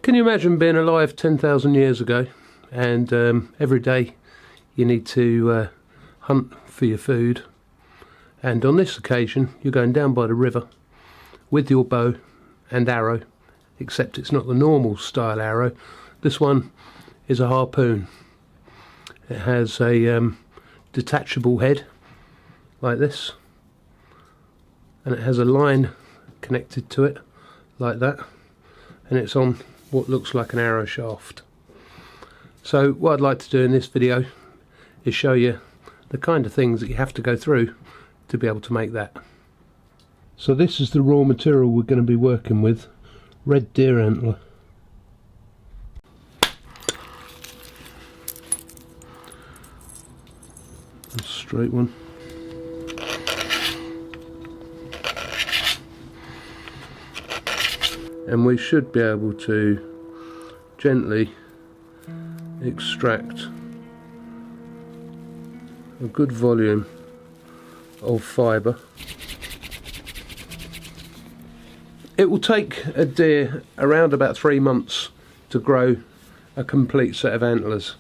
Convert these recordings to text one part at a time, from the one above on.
Can you imagine being alive 10,000 years ago and every day you need to hunt for your food, and on this occasion you're going down by the river with your bow and arrow, except it's not the normal style arrow. This one is a harpoon. It has a detachable head like this, and it has a line connected to it like that, and it's on what looks like an arrow shaft. So what I'd like to do in this video is show you the kind of things that you have to go through to be able to make that. So this is the raw material we're going to be working with: red deer antler. A straight one. And we should be able to gently extract a good volume of fibre. It will take a deer around about 3 months to grow a complete set of antlers.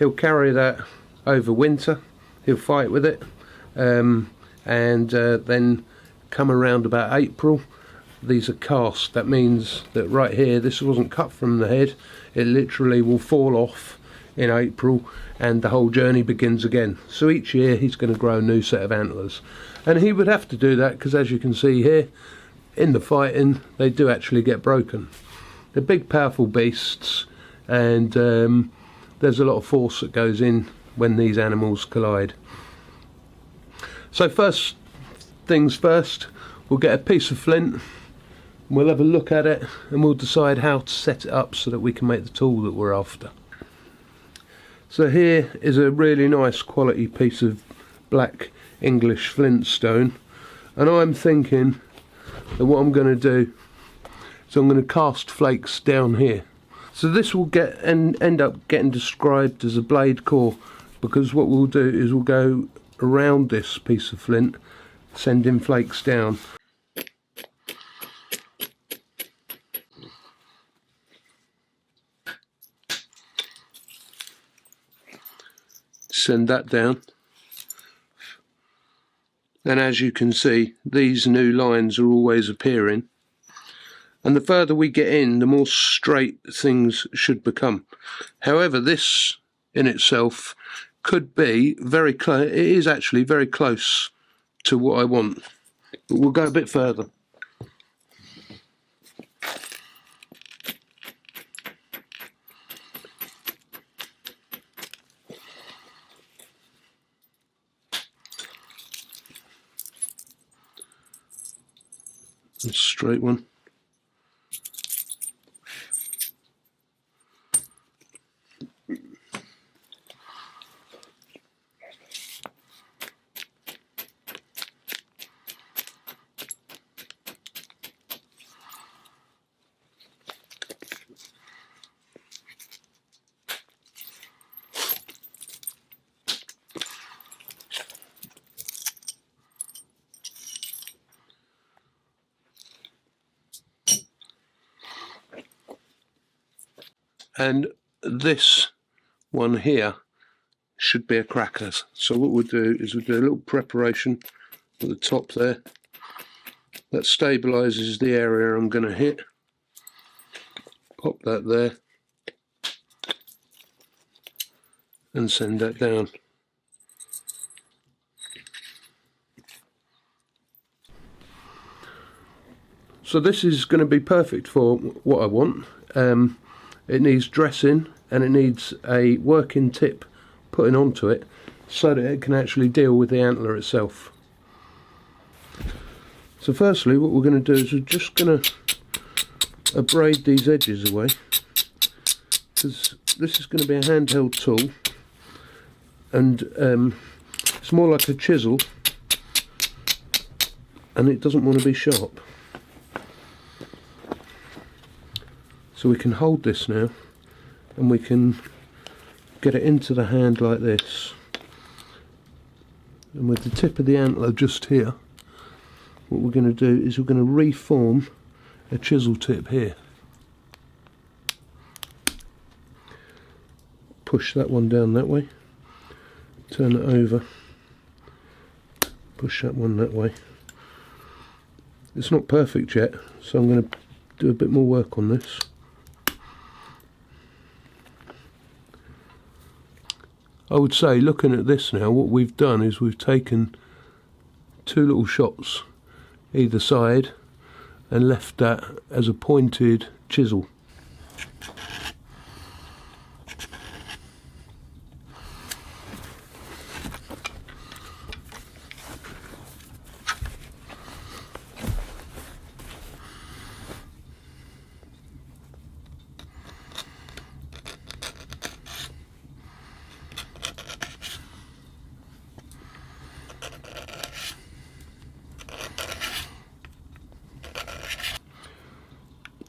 He'll carry that over winter, he'll fight with it, and then come around about April. These are cast. That means that right here, this wasn't cut from the head. It literally will fall off in April and the whole journey begins again. So each year he's going to grow a new set of antlers, and he would have to do that because, as you can see here, in the fighting they do actually get broken. They're big powerful beasts, and there's a lot of force that goes in when these animals collide. So first things first, we'll get a piece of flint. We'll have a look at it and we'll decide how to set it up so that we can make the tool that we're after. So here is a really nice quality piece of black English flint stone, and I'm thinking that what I'm going to do is I'm going to cast flakes down here. So this will get and end up getting described as a blade core, because what we'll do is we'll go around this piece of flint, sending flakes down. Send that down, and as you can see, these new lines are always appearing, and the further we get in, the more straight things should become. However, this in itself could be very close. It is actually very close to what I want, but we'll go a bit further. A straight one. And this one here should be a cracker. So what we'll do is we'll do a little preparation at the top there. That stabilises the area I'm going to hit. Pop that there and send that down. So this is going to be perfect for what I want. It needs dressing and it needs a working tip putting onto it so that it can actually deal with the antler itself. So firstly, what we're going to do is we're just going to braid these edges away, because this is going to be a handheld tool, and it's more like a chisel and it doesn't want to be sharp. So we can hold this now and we can get it into the hand like this, and with the tip of the antler just here, what we're going to do is we're going to reform a chisel tip here. push that one down that way, turn it over, push that one that way. It's not perfect yet, so I'm going to do a bit more work on this. I would say, looking at this now, what we've done is we've taken two little shots either side and left that as a pointed chisel.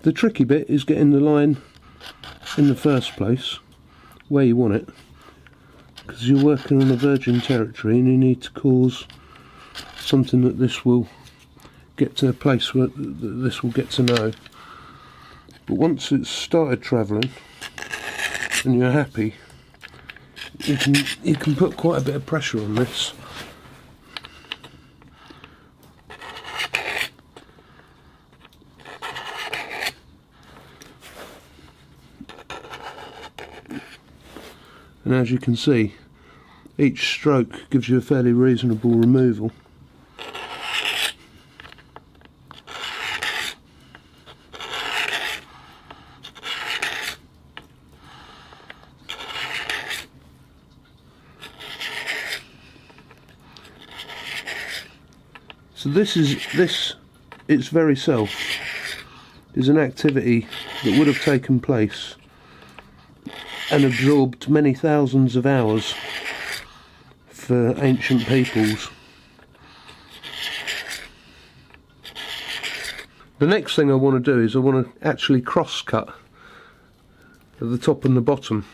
The tricky bit is getting the line in the first place where you want it, because you're working on a virgin territory and you need to cause something that this will get to a place where this will get to know. But once it's started travelling and you're happy, you can put quite a bit of pressure on this. And as you can see, each stroke gives you a fairly reasonable removal. So this its very self is an activity that would have taken place and absorbed many thousands of hours for ancient peoples. The next thing I want to do is I want to actually cross cut at the top and the bottom.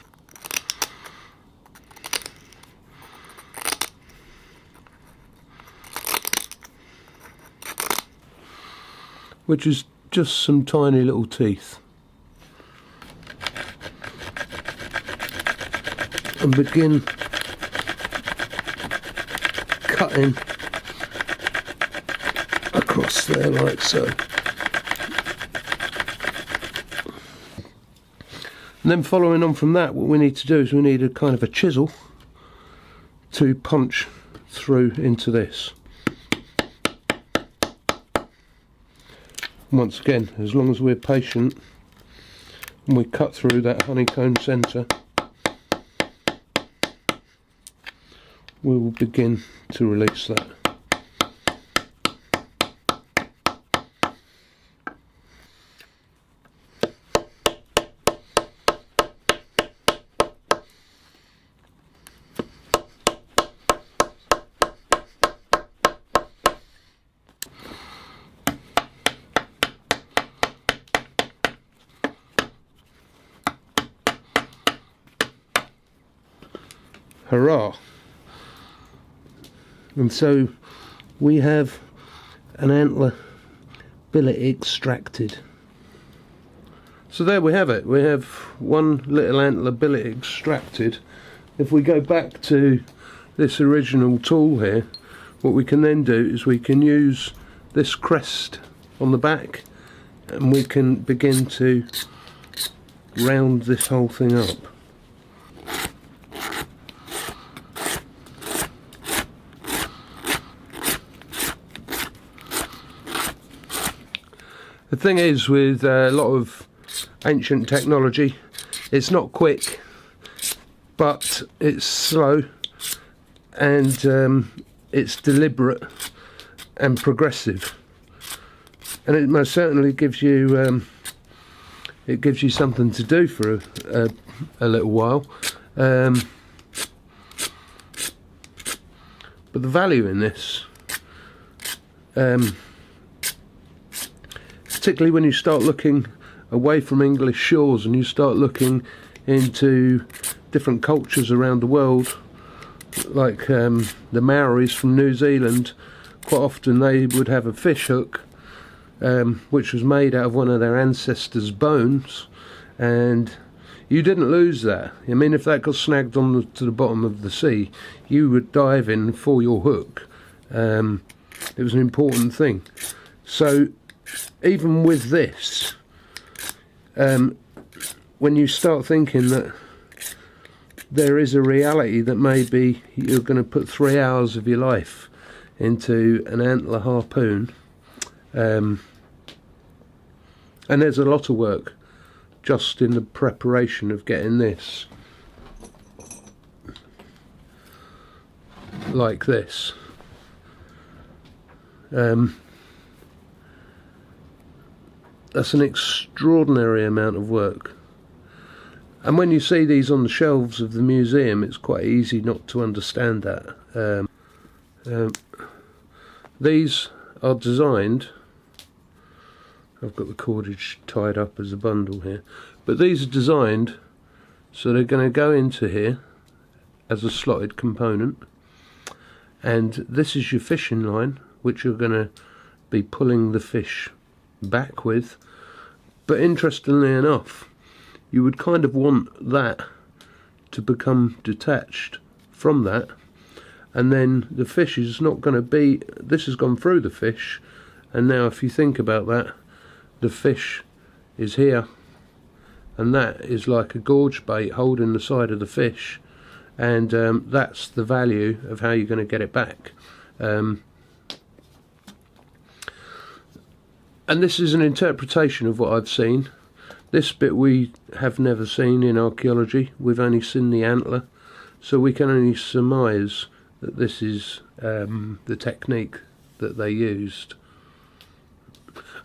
Which is just some tiny little teeth. And begin cutting across there like so. And then following on from that, what we need to do is we need a kind of a chisel to punch through into this. Once again, as long as we're patient and we cut through that honeycomb centre, we will begin to release that. Hurrah! And so we have an antler billet extracted. So there we have it. We have one little antler billet extracted. If we go back to this original tool here, what we can then do is we can use this crest on the back and we can begin to round this whole thing up. The thing is, with a lot of ancient technology, it's not quick, but it's slow, and it's deliberate and progressive, and it most certainly gives you something to do for a little while. But the value in this, particularly when you start looking away from English shores and you start looking into different cultures around the world, like the Maoris from New Zealand, quite often they would have a fish hook which was made out of one of their ancestors' bones, and You didn't lose that. I mean, if that got snagged on to the bottom of the sea, you would dive in for your hook. It was an important thing. So even with this, when you start thinking that there is a reality that maybe you're going to put 3 hours of your life into an antler harpoon, and there's a lot of work just in the preparation of getting this like this. That's an extraordinary amount of work, and when you see these on the shelves of the museum, it's quite easy not to understand that. These are designed, I've got the cordage tied up as a bundle here, but these are designed so they're going to go into here as a slotted component, and this is your fishing line, which you're going to be pulling the fish back with. But interestingly enough, you would kind of want that to become detached from that, and then the fish is not going to be, this has gone through the fish, and now if you think about that, the fish is here, and that is like a gorge bait holding the side of the fish, and that's the value of how you're going to get it back. And this is an interpretation of what I've seen. This bit we have never seen in archaeology. We've only seen the antler, so we can only surmise that this is the technique that they used.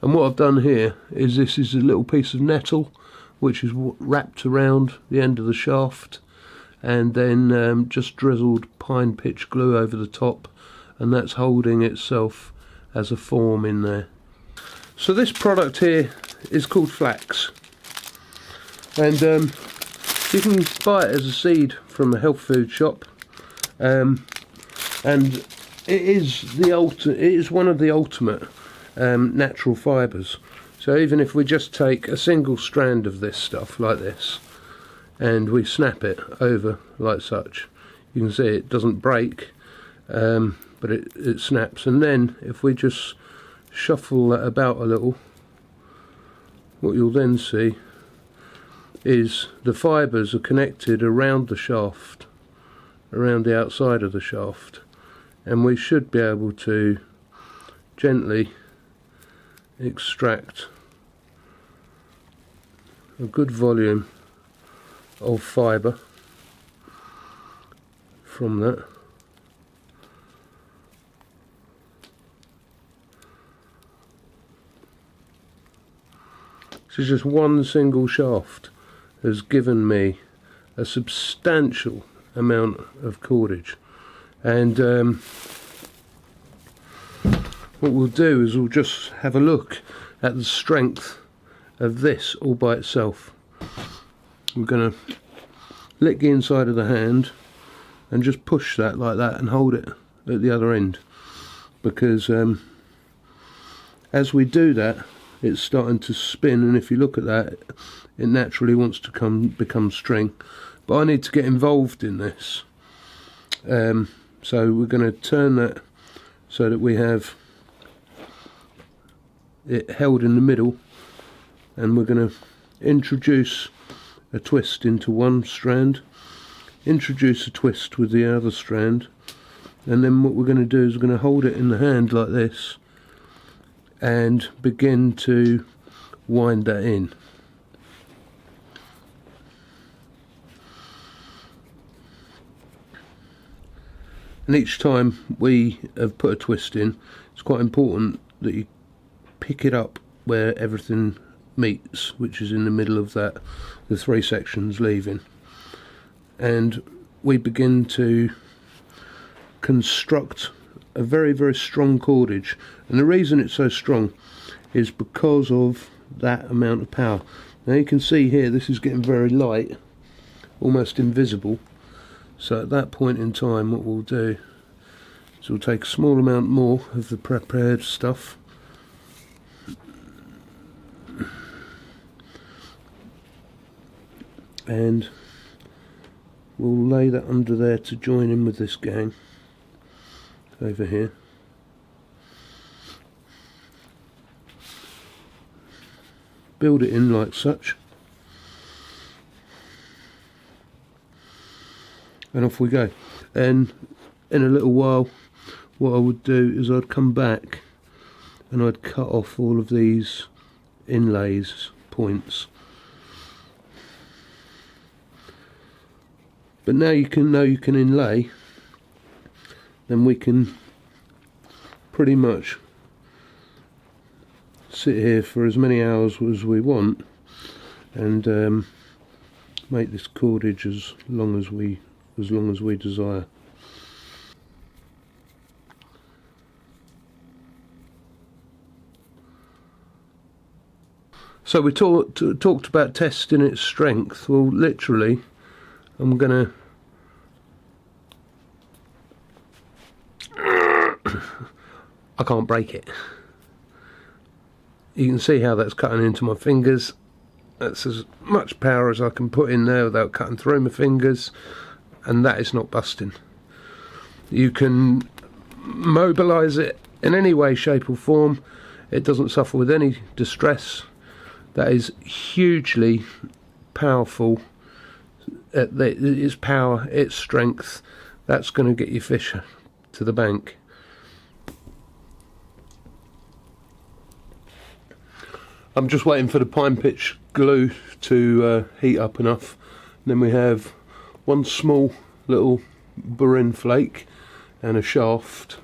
And what I've done here is, this is a little piece of nettle which is wrapped around the end of the shaft, and then just drizzled pine pitch glue over the top, and that's holding itself as a form in there. So this product here is called flax, and you can buy it as a seed from a health food shop, and it is one of the ultimate natural fibres. So even if we just take a single strand of this stuff like this and we snap it over like such, you can see it doesn't break, but it snaps. And then if we just shuffle that about a little, what you'll then see is the fibres are connected around the shaft, around the outside of the shaft, and we should be able to gently extract a good volume of fibre from that. So just one single shaft has given me a substantial amount of cordage, and what we'll do is we'll just have a look at the strength of this all by itself. We're going to lick the inside of the hand and just push that like that and hold it at the other end, because as we do that, it's starting to spin, and if you look at that, it naturally wants to become string. But I need to get involved in this, so we're going to turn that so that we have it held in the middle, and we're going to introduce a twist into one strand, introduce a twist with the other strand, and then what we're going to do is we're going to hold it in the hand like this and begin to wind that in. And each time we have put a twist in, it's quite important that you pick it up where everything meets, which is in the middle of that, the 3 sections leaving, and we begin to construct a very, very strong cordage. And the reason it's so strong is because of that amount of power. Now you can see here this is getting very light, almost invisible. So at that point in time, what we'll do is we'll take a small amount more of the prepared stuff, and we'll lay that under there to join in with this gang over here. Build it in like such, and off we go. And in a little while, what I would do is I'd come back and I'd cut off all of these inlays points. But now you can know you can inlay, then we can pretty much sit here for as many hours as we want and make this cordage as long as we desire. So we talked about testing its strength. Well, literally, I'm gonna I can't break it. You can see how that's cutting into my fingers. That's as much power as I can put in there without cutting through my fingers, and that is not busting. You can mobilise it in any way, shape or form. It doesn't suffer with any distress. That is hugely powerful. Its power, its strength, that's going to get your fish to the bank. I'm just waiting for the pine pitch glue to heat up enough. And then we have one small little burin flake and a shaft,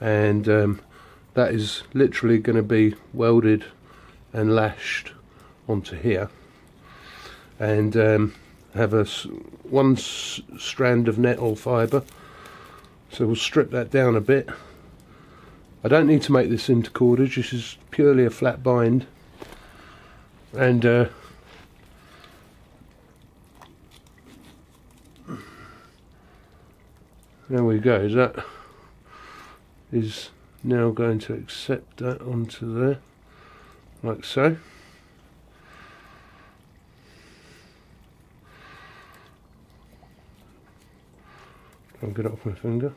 and that is literally going to be welded and lashed onto here, and have one strand of nettle fibre. So we'll strip that down a bit. I don't need to make this into cordage, this is purely a flat bind, and there we go. That is now going to accept that onto there, like so. I'll get it off my finger.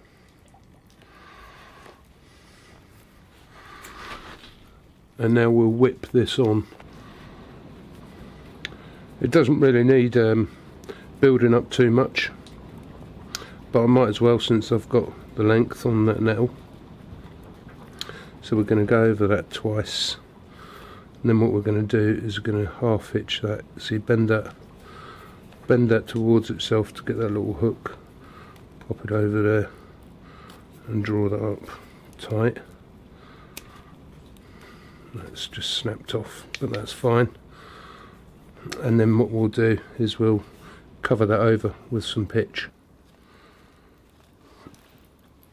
And now we'll whip this on. It doesn't really need building up too much, but I might as well since I've got the length on that nettle. So we're going to go over that twice, and then what we're going to do is we're going to half hitch that. See, bend that towards itself to get that little hook. Pop it over there and draw that up tight. That's just snapped off, but that's fine. And then what we'll do is we'll cover that over with some pitch.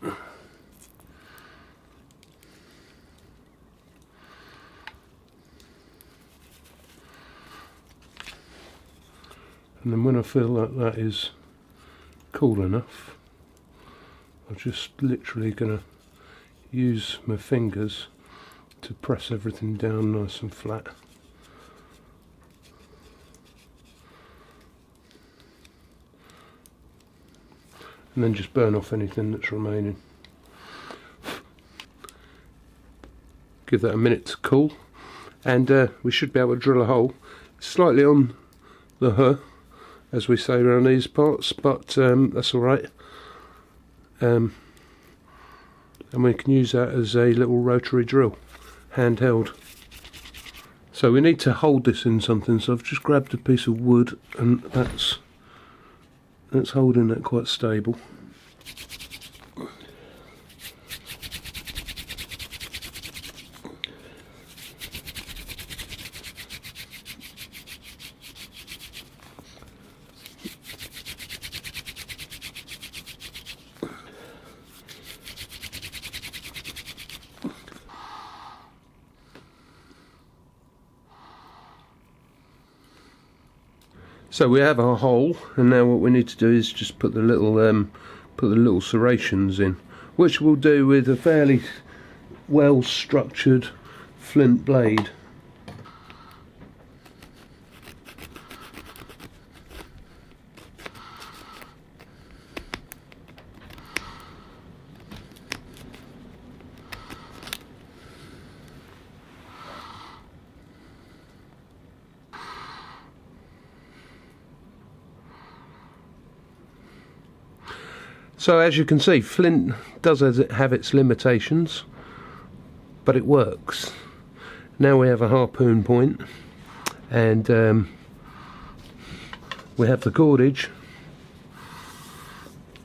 And then when I feel like that is cool enough, I'm just literally going to use my fingers to press everything down nice and flat. And then just burn off anything that's remaining. Give that a minute to cool, and we should be able to drill a hole. It's slightly on the huh, as we say around these parts, but that's alright. And we can use that as a little rotary drill, handheld. So we need to hold this in something, so I've just grabbed a piece of wood, and that's holding that quite stable. So we have our hole, and now what we need to do is just put the little serrations in, which we'll do with a fairly well structured flint blade. So as you can see, flint does have its limitations, but it works. Now we have a harpoon point, and we have the cordage.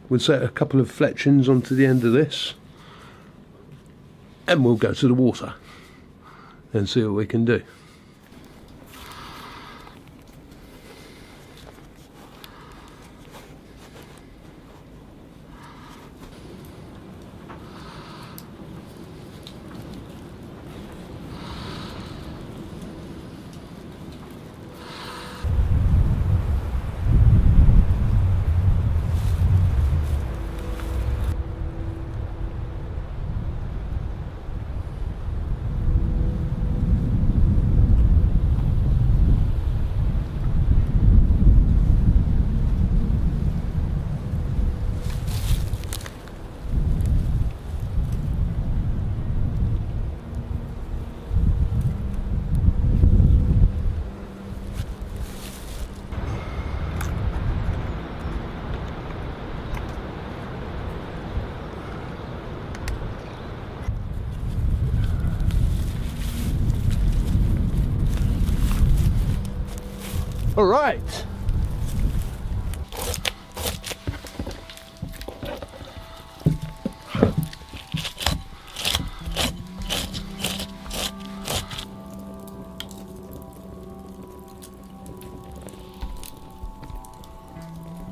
We'll set a couple of fletchings onto the end of this, and we'll go to the water and see what we can do. All right,